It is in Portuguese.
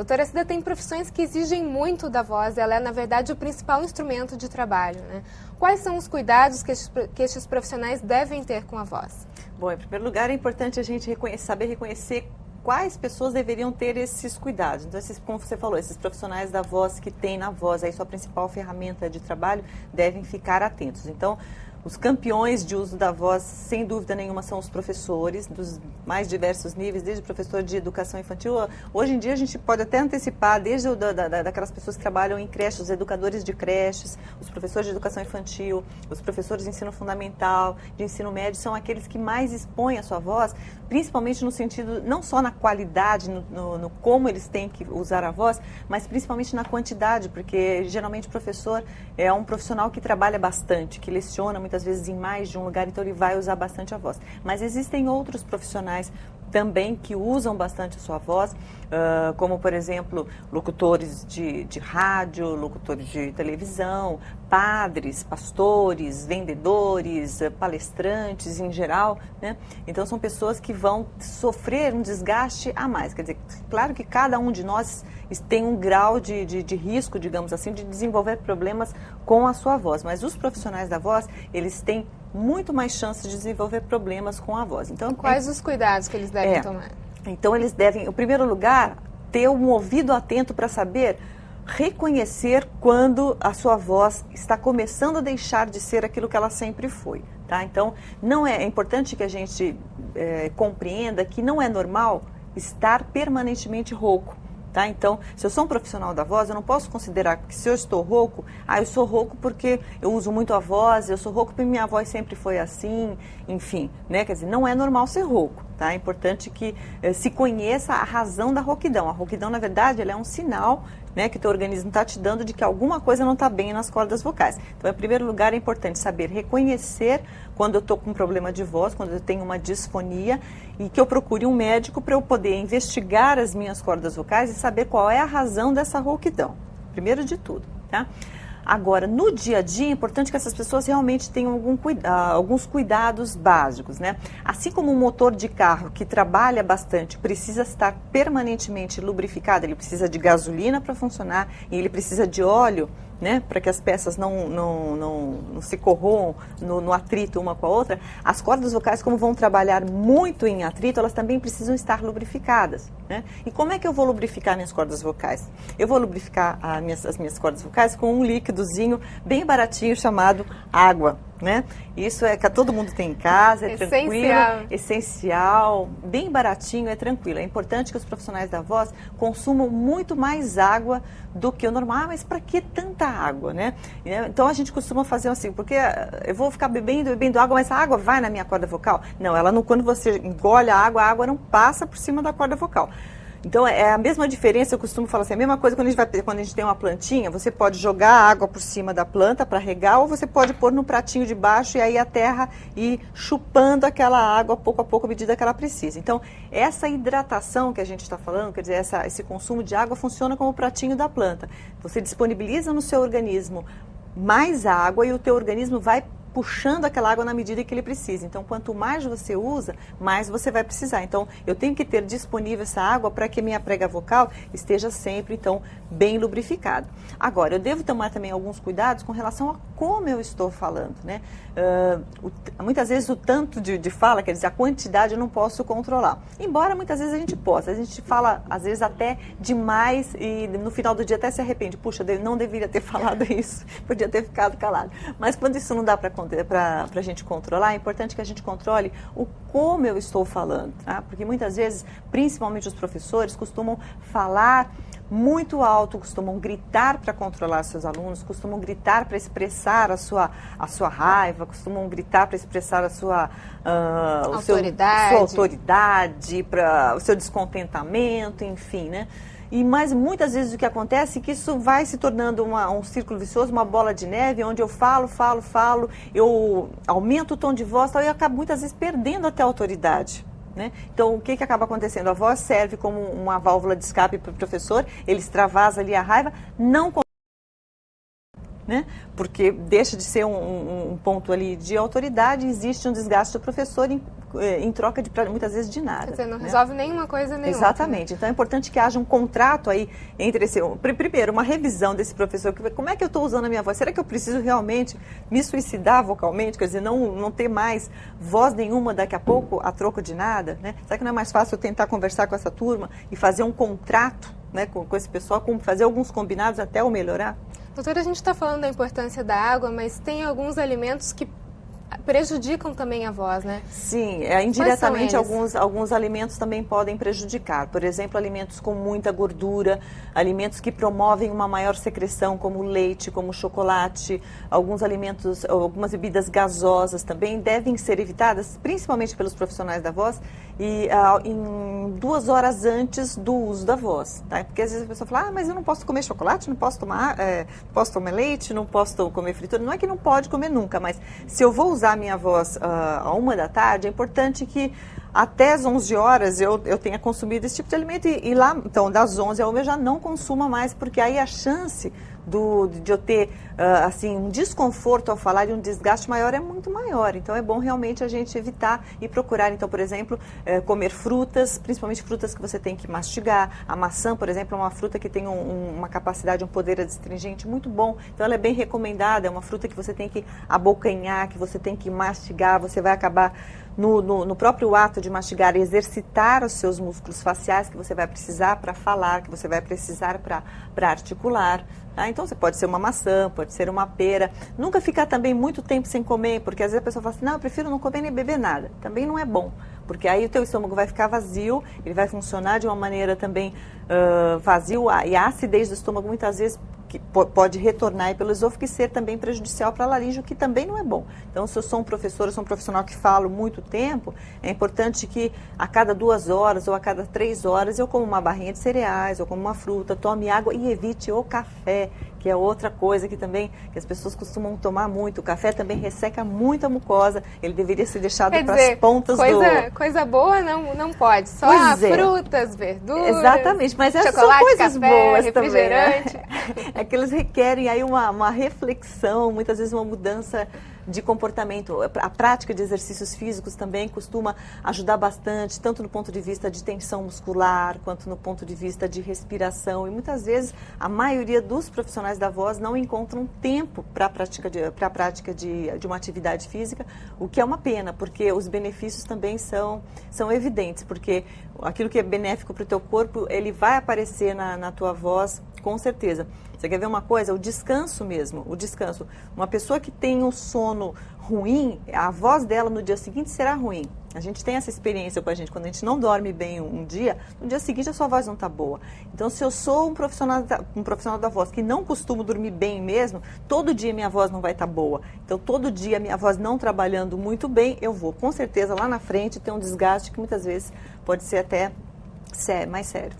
Doutora Cida, tem profissões que exigem muito da voz, ela é, na verdade, o principal instrumento de trabalho, né? Quais são os cuidados que estes profissionais devem ter com a voz? Bom, em primeiro lugar, é importante a gente saber reconhecer quais pessoas deveriam ter esses cuidados. Então, como você falou, esses profissionais da voz que têm na voz aí sua principal ferramenta de trabalho devem ficar atentos. Então, os campeões de uso da voz, sem dúvida nenhuma, são os professores dos mais diversos níveis, desde o professor de educação infantil. Hoje em dia a gente pode até antecipar, desde daquelas pessoas que trabalham em creches, os educadores de creches, os professores de educação infantil, os professores de ensino fundamental, de ensino médio, são aqueles que mais expõem a sua voz, principalmente no sentido, não só na qualidade, no como eles têm que usar a voz, mas principalmente na quantidade, porque geralmente o professor é um profissional que trabalha bastante, que leciona muitas vezes em mais de um lugar, então ele vai usar bastante a voz. Mas existem outros profissionais também que usam bastante a sua voz, como, por exemplo, locutores de rádio, locutores de televisão, padres, pastores, vendedores, palestrantes em geral, né? Então, são pessoas que vão sofrer um desgaste a mais. Quer dizer, claro que cada um de nós tem um grau de risco, digamos assim, de desenvolver problemas com a sua voz, mas os profissionais da voz, eles têm muito mais chances de desenvolver problemas com a voz. Então, quais os cuidados que eles devem tomar? Então, eles devem, em primeiro lugar, ter um ouvido atento para saber reconhecer quando a sua voz está começando a deixar de ser aquilo que ela sempre foi. Tá? Então, é importante que a gente compreenda que não é normal estar permanentemente rouco. Tá? Então, se eu sou um profissional da voz, eu não posso considerar que se eu estou rouco, eu sou rouco porque eu uso muito a voz, eu sou rouco porque minha voz sempre foi assim, enfim, né? Quer dizer, não é normal ser rouco, tá? É importante que se conheça a razão da rouquidão. A rouquidão, na verdade, ela é um sinal, né, que o teu organismo está te dando de que alguma coisa não está bem nas cordas vocais. Então, em primeiro lugar, é importante saber reconhecer quando eu estou com um problema de voz, quando eu tenho uma disfonia, e que eu procure um médico para eu poder investigar as minhas cordas vocais e saber qual é a razão dessa rouquidão. Primeiro de tudo, tá? Agora, no dia a dia, é importante que essas pessoas realmente tenham alguns cuidados básicos, né? Assim como um motor de carro que trabalha bastante precisa estar permanentemente lubrificado, ele precisa de gasolina para funcionar e ele precisa de óleo, né, para que as peças não se corroam no atrito uma com a outra, as cordas vocais, como vão trabalhar muito em atrito, elas também precisam estar lubrificadas, né? E como é que eu vou lubrificar minhas cordas vocais? Eu vou lubrificar as minhas cordas vocais com um líquidozinho bem baratinho chamado água, né? Isso é que todo mundo tem em casa, é tranquilo, essencial, bem baratinho, é tranquilo. É importante que os profissionais da voz consumam muito mais água do que o normal. Mas para que tanta água, né? Então a gente costuma fazer assim, porque eu vou ficar bebendo água, mas a água vai na minha corda vocal? Não, ela não, quando você engole a água não passa por cima da corda vocal. Então, é a mesma diferença, eu costumo falar assim, a mesma coisa quando a gente tem uma plantinha, você pode jogar a água por cima da planta para regar, ou você pode pôr no pratinho de baixo e aí a terra ir chupando aquela água pouco a pouco, à medida que ela precisa. Então, essa hidratação que a gente está falando, quer dizer, esse consumo de água funciona como o pratinho da planta. Você disponibiliza no seu organismo mais água e o teu organismo vai puxando aquela água na medida que ele precisa. Então, quanto mais você usa, mais você vai precisar. Então, eu tenho que ter disponível essa água para que minha prega vocal esteja sempre, então, bem lubrificada. Agora, eu devo tomar também alguns cuidados com relação a como eu estou falando, né? Muitas vezes o tanto de fala, quer dizer, a quantidade eu não posso controlar. Embora muitas vezes a gente possa. A gente fala, às vezes, até demais e no final do dia até se arrepende. Puxa, não deveria ter falado isso, podia ter ficado calado. Mas quando isso não dá para a gente controlar, é importante que a gente controle o como eu estou falando, tá? Porque muitas vezes, principalmente os professores, costumam falar muito alto, costumam gritar para controlar seus alunos, costumam gritar para expressar a sua raiva, costumam gritar para expressar a sua autoridade, para o seu descontentamento, enfim, né? Mas muitas vezes o que acontece é que isso vai se tornando um círculo vicioso, uma bola de neve, onde eu falo, eu aumento o tom de voz e eu acabo muitas vezes perdendo até a autoridade. Né? Então, o que acaba acontecendo? A voz serve como uma válvula de escape para o professor, ele extravasa ali a raiva, não, né? Porque deixa de ser um ponto ali de autoridade, existe um desgaste do professor em troca de, muitas vezes, de nada. Quer dizer, não né? resolve nenhuma coisa nenhuma. Exatamente. Então é importante que haja um contrato aí entre esse... Primeiro, uma revisão desse professor. Como é que eu estou usando a minha voz? Será que eu preciso realmente me suicidar vocalmente? Quer dizer, não ter mais voz nenhuma daqui a pouco a troco de nada? Né? Será que não é mais fácil eu tentar conversar com essa turma e fazer um contrato, né, com esse pessoal, fazer alguns combinados até o melhorar? Doutora, a gente está falando da importância da água, mas tem alguns alimentos que prejudicam também a voz, né? Sim, indiretamente alguns alimentos também podem prejudicar. Por exemplo, alimentos com muita gordura, alimentos que promovem uma maior secreção, como leite, como chocolate, alguns alimentos, algumas bebidas gasosas também devem ser evitadas, principalmente pelos profissionais da voz, e em 2 horas antes do uso da voz, tá? Porque às vezes a pessoa fala, mas eu não posso comer chocolate, não posso tomar leite, não posso comer fritura. Não é que não pode comer nunca, mas se eu vou usar a minha voz à 1 da tarde, é importante que até as 11 horas eu tenha consumido esse tipo de alimento e lá, então, das 11 à 1 eu já não consuma mais, porque aí a chance de eu ter assim, um desconforto ao falar e um desgaste maior é muito maior. Então é bom realmente a gente evitar e procurar, então, por exemplo, comer frutas, principalmente frutas que você tem que mastigar. A maçã, por exemplo, é uma fruta que tem uma capacidade, um poder adstringente muito bom. Então ela é bem recomendada, é uma fruta que você tem que abocanhar, que você tem que mastigar, você vai acabar no próprio ato de mastigar, exercitar os seus músculos faciais que você vai precisar para falar, que você vai precisar para articular. Tá? Então, você pode ser uma maçã, pode ser uma pera. Nunca ficar também muito tempo sem comer, porque às vezes a pessoa fala assim, não, eu prefiro não comer nem beber nada. Também não é bom, porque aí o teu estômago vai ficar vazio, ele vai funcionar de uma maneira também vazio, e a acidez do estômago muitas vezes que pode retornar pelo esôfago e ser também prejudicial para a laringe, o que também não é bom. Então, se eu sou um professor, eu sou um profissional que falo muito tempo, é importante que a cada 2 horas ou a cada 3 horas eu como uma barrinha de cereais, ou como uma fruta, tome água e evite o café, que é outra coisa que também que as pessoas costumam tomar muito. O café também resseca muito a mucosa, ele deveria ser deixado para as pontas coisa boa não pode, só frutas, verduras, exatamente, mas essas são coisas café, boas refrigerante. também, né? É que eles requerem aí uma reflexão, muitas vezes uma mudança de comportamento. A prática de exercícios físicos também costuma ajudar bastante, tanto no ponto de vista de tensão muscular, quanto no ponto de vista de respiração. E muitas vezes a maioria dos profissionais da voz não encontram tempo para a prática de uma atividade física, o que é uma pena, porque os benefícios também são evidentes, porque aquilo que é benéfico para o teu corpo, ele vai aparecer na tua voz, com certeza. Você quer ver uma coisa? O descanso mesmo, o descanso. Uma pessoa que tem um sono ruim, a voz dela no dia seguinte será ruim. A gente tem essa experiência com a gente. Quando a gente não dorme bem um dia, no dia seguinte a sua voz não está boa. Então, se eu sou um profissional da voz que não costumo dormir bem mesmo, todo dia minha voz não vai estar boa. Então, todo dia minha voz não trabalhando muito bem, eu vou com certeza lá na frente ter um desgaste que muitas vezes pode ser até mais sério.